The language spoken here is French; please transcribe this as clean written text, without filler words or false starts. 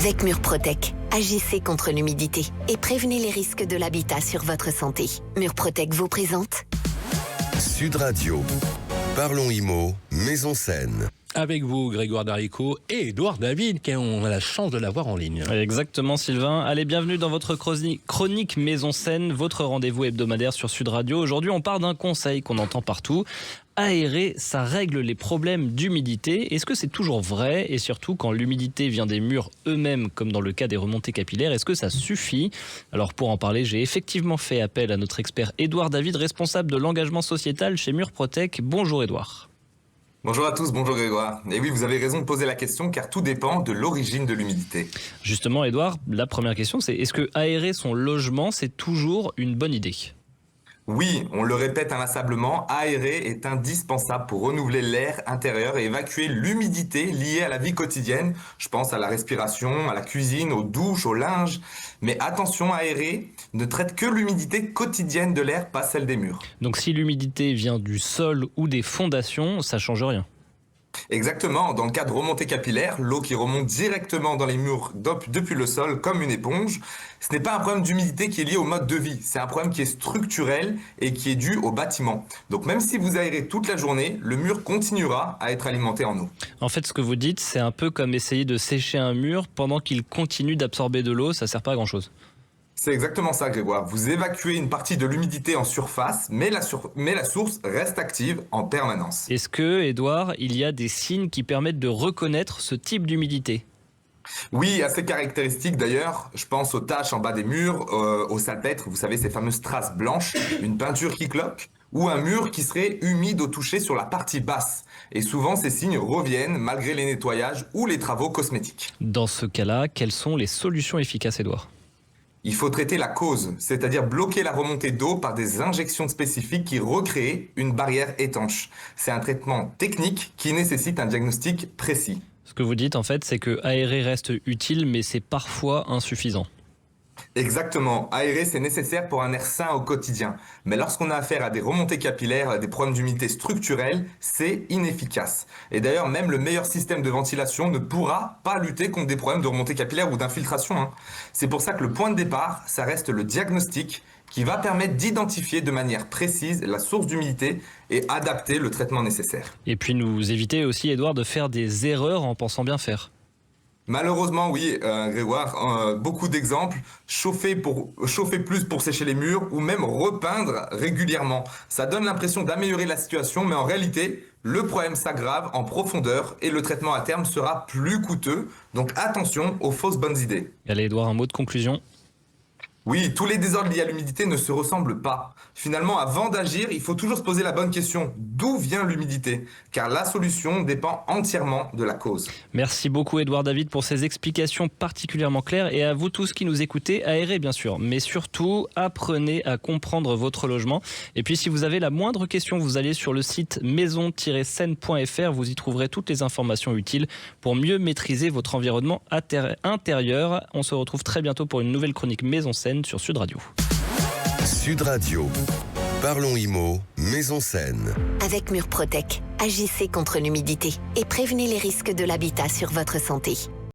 Avec Murprotec, agissez contre l'humidité et prévenez les risques de l'habitat sur votre santé. Murprotec vous présente Sud Radio. Parlons Immo, Maison Saine. Avec vous, Grégoire Darico et Édouard David, on a la chance de l'avoir en ligne. Exactement, Sylvain. Allez, bienvenue dans votre chronique Maison Saine, votre rendez-vous hebdomadaire sur Sud Radio. Aujourd'hui, on part d'un conseil qu'on entend partout. Aérer, ça règle les problèmes d'humidité. Est-ce que c'est toujours vrai? Et surtout, quand l'humidité vient des murs eux-mêmes, comme dans le cas des remontées capillaires, est-ce que ça suffit? Alors, pour en parler, j'ai effectivement fait appel à notre expert Édouard David, responsable de l'engagement sociétal chez Murprotec. Bonjour Édouard. Bonjour à tous, bonjour Grégoire. Et oui, vous avez raison de poser la question car tout dépend de l'origine de l'humidité. Justement, Édouard, la première question, c'est est-ce que aérer son logement, c'est toujours une bonne idée? Oui, on le répète inlassablement, aérer est indispensable pour renouveler l'air intérieur et évacuer l'humidité liée à la vie quotidienne. Je pense à la respiration, à la cuisine, aux douches, au linge. Mais attention, aérer ne traite que l'humidité quotidienne de l'air, pas celle des murs. Donc si l'humidité vient du sol ou des fondations, ça change rien. Exactement, dans le cas de remontée capillaire, l'eau qui remonte directement dans les murs depuis le sol comme une éponge, ce n'est pas un problème d'humidité qui est lié au mode de vie, c'est un problème qui est structurel et qui est dû au bâtiment. Donc même si vous aérez toute la journée, le mur continuera à être alimenté en eau. En fait, ce que vous dites, c'est un peu comme essayer de sécher un mur pendant qu'il continue d'absorber de l'eau, ça sert pas à grand chose. C'est exactement ça, Grégoire. Vous évacuez une partie de l'humidité en surface, mais la source reste active en permanence. Est-ce que, Édouard, il y a des signes qui permettent de reconnaître ce type d'humidité? Oui, assez caractéristique d'ailleurs. Je pense aux taches en bas des murs, aux salpêtres, vous savez, ces fameuses traces blanches, une peinture qui cloque, ou un mur qui serait humide au toucher sur la partie basse. Et souvent, ces signes reviennent malgré les nettoyages ou les travaux cosmétiques. Dans ce cas-là, quelles sont les solutions efficaces, Édouard? Il faut traiter la cause, c'est-à-dire bloquer la remontée d'eau par des injections spécifiques qui recréent une barrière étanche. C'est un traitement technique qui nécessite un diagnostic précis. Ce que vous dites, en fait, c'est que aérer reste utile, mais c'est parfois insuffisant. Exactement. Aérer, c'est nécessaire pour un air sain au quotidien. Mais lorsqu'on a affaire à des remontées capillaires, à des problèmes d'humidité structurelle, c'est inefficace. Et d'ailleurs, même le meilleur système de ventilation ne pourra pas lutter contre des problèmes de remontée capillaire ou d'infiltration. C'est pour ça que le point de départ, ça reste le diagnostic qui va permettre d'identifier de manière précise la source d'humidité et adapter le traitement nécessaire. Et puis nous éviter aussi, Édouard, de faire des erreurs en pensant bien faire. Malheureusement, oui, Grégoire, beaucoup d'exemples. Chauffer plus pour sécher les murs ou même repeindre régulièrement. Ça donne l'impression d'améliorer la situation, mais en réalité, le problème s'aggrave en profondeur et le traitement à terme sera plus coûteux. Donc attention aux fausses bonnes idées. Allez, Édouard, un mot de conclusion. Oui, tous les désordres liés à l'humidité ne se ressemblent pas. Finalement, avant d'agir, il faut toujours se poser la bonne question. D'où vient l'humidité? Car la solution dépend entièrement de la cause. Merci beaucoup Édouard David pour ces explications particulièrement claires et à vous tous qui nous écoutez, aérez bien sûr, mais surtout apprenez à comprendre votre logement. Et puis si vous avez la moindre question, vous allez sur le site maison-saine.fr, vous y trouverez toutes les informations utiles pour mieux maîtriser votre environnement intérieur. On se retrouve très bientôt pour une nouvelle chronique Maison Saine sur Sud Radio. Sud Radio. Parlons Immo, Maison Saine. Avec Murprotec, agissez contre l'humidité et prévenez les risques de l'habitat sur votre santé.